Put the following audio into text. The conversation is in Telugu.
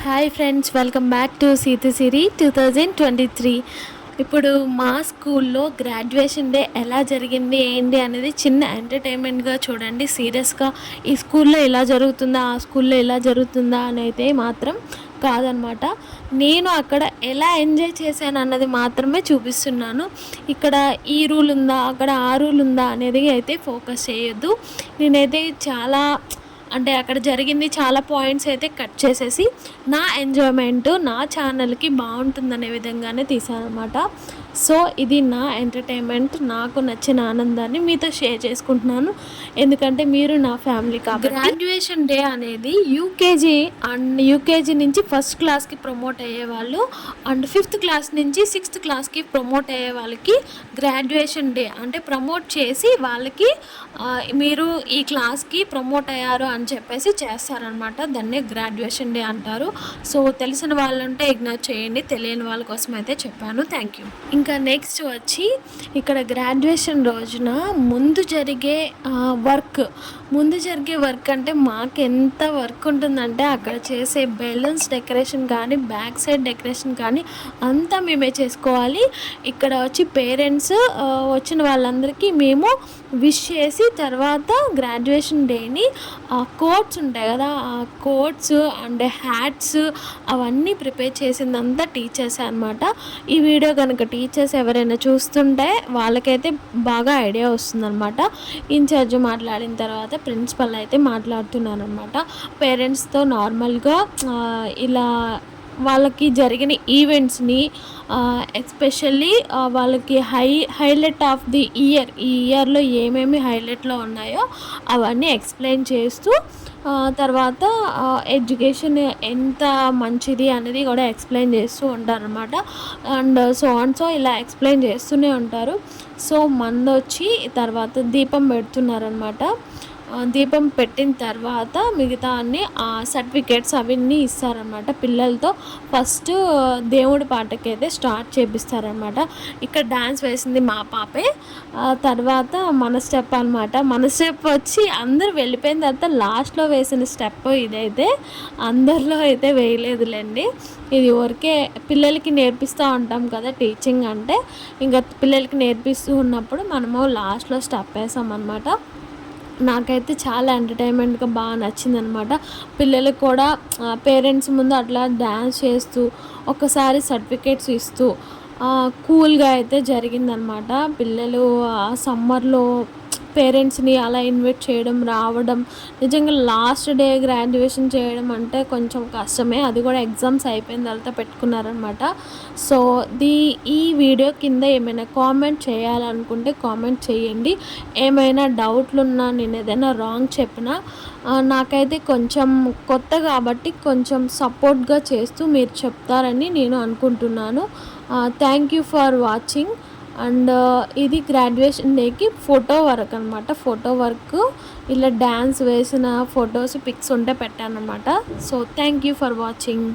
Hi friends, welcome back to Seetha Siri 2023. ఇప్పుడు మా స్కూల్లో గ్రాడ్యుయేషన్ డే ఎలా జరిగింది ఏంటి అనేది చిన్న ఎంటర్టైన్మెంట్గా చూడండి. సీరియస్గా ఈ స్కూల్లో ఇలా జరుగుతుందా, ఆ స్కూల్లో ఇలా జరుగుతుందా అని అయితే మాత్రం కాదనమాట. నేను అక్కడ ఎలా ఎంజాయ్ చేశాను అన్నది మాత్రమే చూపిస్తున్నాను. ఇక్కడ ఈ రూల్ ఉందా, అక్కడ ఆ రూల్ ఉందా అనేది అయితే ఫోకస్ చేయొద్దు. నేనైతే అక్కడ జరిగింది చాలా పాయింట్స్ అయితే కట్ చేసేసి నా ఎంజాయ్మెంట్ నా ఛానల్కి బాగుంటుందనే విధంగానే తీసానమాట. సో ఇది నా ఎంటర్టైన్మెంట్, నాకు నచ్చిన ఆనందాన్ని మీతో షేర్ చేసుకుంటున్నాను. ఎందుకంటే మీరు నా ఫ్యామిలీ కాబట్టి. గ్రాడ్యుయేషన్ డే అనేది యూకేజీ నుంచి ఫస్ట్ క్లాస్కి ప్రమోట్ అయ్యేవాళ్ళు అండ్ 5th క్లాస్ నుంచి 6th క్లాస్కి ప్రమోట్ అయ్యే వాళ్ళకి గ్రాడ్యుయేషన్ డే అంటే ప్రమోట్ చేసి వాళ్ళకి మీరు ఈ క్లాస్కి ప్రమోట్ అయ్యారు అని చెప్పేసి చేస్తారనమాట. దాన్నే గ్రాడ్యుయేషన్ డే అంటారు. సో తెలిసిన వాళ్ళంటే ఇగ్నోర్ చేయండి, తెలియని వాళ్ళ కోసం అయితే చెప్పాను. Thank you. ఇంకా నెక్స్ట్ వచ్చి ఇక్కడ గ్రాడ్యుయేషన్ రోజున ముందు జరిగే వర్క్ అంటే మాకు ఎంత వర్క్ ఉంటుందంటే అక్కడ చేసే బెలూన్స్ డెకరేషన్ కానీ బ్యాక్ సైడ్ డెకరేషన్ కానీ అంతా మేమే చేసుకోవాలి. ఇక్కడ వచ్చి పేరెంట్స్ వచ్చిన వాళ్ళందరికీ మేము విష్ చేసి తర్వాత గ్రాడ్యుయేషన్ డేని కోట్స్ ఉంటాయి కదా, ఆ కోట్స్ అండ్ హ్యాట్స్ అవన్నీ ప్రిపేర్ చేసిందంతా టీచర్స్ అనమాట. ఈ వీడియో కనుక టీచర్స్ ఎవరైనా చూస్తుంటే వాళ్ళకైతే బాగా ఐడియా వస్తుందన్నమాట. ఇన్ఛార్జ్ మాట్లాడిన తర్వాత ప్రిన్సిపల్ అయితే మాట్లాడుతున్నాను అనమాట. పేరెంట్స్తో నార్మల్గా ఇలా వాళ్ళకి జరిగిన ఈవెంట్స్ని ఎస్పెషల్లీ వాళ్ళకి హైలైట్ ఆఫ్ ది ఇయర్, ఈ ఇయర్లో ఏమేమి హైలైట్లో ఉన్నాయో అవన్నీ ఎక్స్ప్లెయిన్ చేస్తూ తర్వాత ఎడ్యుకేషన్ ఎంత మంచిది అనేది కూడా ఎక్స్ప్లెయిన్ చేస్తూ ఉంటారనమాట. అండ్ సో ఇలా ఎక్స్ప్లెయిన్ చేస్తూనే ఉంటారు. సో వచ్చి తర్వాత దీపం పెడుతున్నారనమాట. దీపం పెట్టిన తర్వాత మిగతా అన్ని సర్టిఫికేట్స్ అవన్నీ ఇస్తారనమాట. పిల్లలతో ఫస్ట్ దేవుడి పాటకైతే స్టార్ట్ చేపిస్తారనమాట. ఇక్కడ డ్యాన్స్ వేసింది మా పాపే. తర్వాత మన స్టెప్ అనమాట. మన స్టెప్ వచ్చి అందరూ వెళ్ళిపోయిన తర్వాత లాస్ట్లో వేసిన స్టెప్ ఇదైతే అందరిలో అయితే వేయలేదులేండి. ఇది ఊరికే పిల్లలకి నేర్పిస్తూ ఉంటాం కదా, టీచింగ్ అంటే ఇంకా పిల్లలకి నేర్పిస్తూ ఉన్నప్పుడు మనము లాస్ట్లో స్టెప్ వేసామన్నమాట. నాకైతే చాలా ఎంటర్టైన్మెంట్గా బాగా నచ్చిందనమాట. పిల్లలకు కూడా పేరెంట్స్ ముందు అట్లా డ్యాన్స్ చేస్తూ ఒకసారి సర్టిఫికేట్స్ ఇస్తూ కూల్గా అయితే జరిగిందనమాట. పిల్లలు సమ్మర్లో పేరెంట్స్ని అలా ఇన్వైట్ చేయడం రావడం, నిజంగా లాస్ట్ డే గ్రాడ్యుయేషన్ చేయడం అంటే కొంచెం కష్టమే. అది కూడా ఎగ్జామ్స్ అయిపోయిన తర్వాత పెట్టుకున్నారనమాట. సో ఈ వీడియో కింద ఏమైనా కామెంట్ చేయాలనుకుంటే కామెంట్ చేయండి. ఏమైనా డౌట్లు ఉన్నా, నేను ఏదైనా రాంగ్ చెప్పినా నాకైతే కొంచెం కొత్త కాబట్టి కొంచెం సపోర్ట్గా చేస్తూ మీరు చెప్తారని నేను అనుకుంటున్నాను. Thank you for watching. And ఇది గ్రాడ్యుయేషన్ డేకి ఫోటో వర్క్ అనమాట. ఫోటో వర్క్ ఇలా డ్యాన్స్ వేసిన ఫొటోస్ పిక్స్ ఉంటే పెట్టాను అనమాట. So thank you for watching.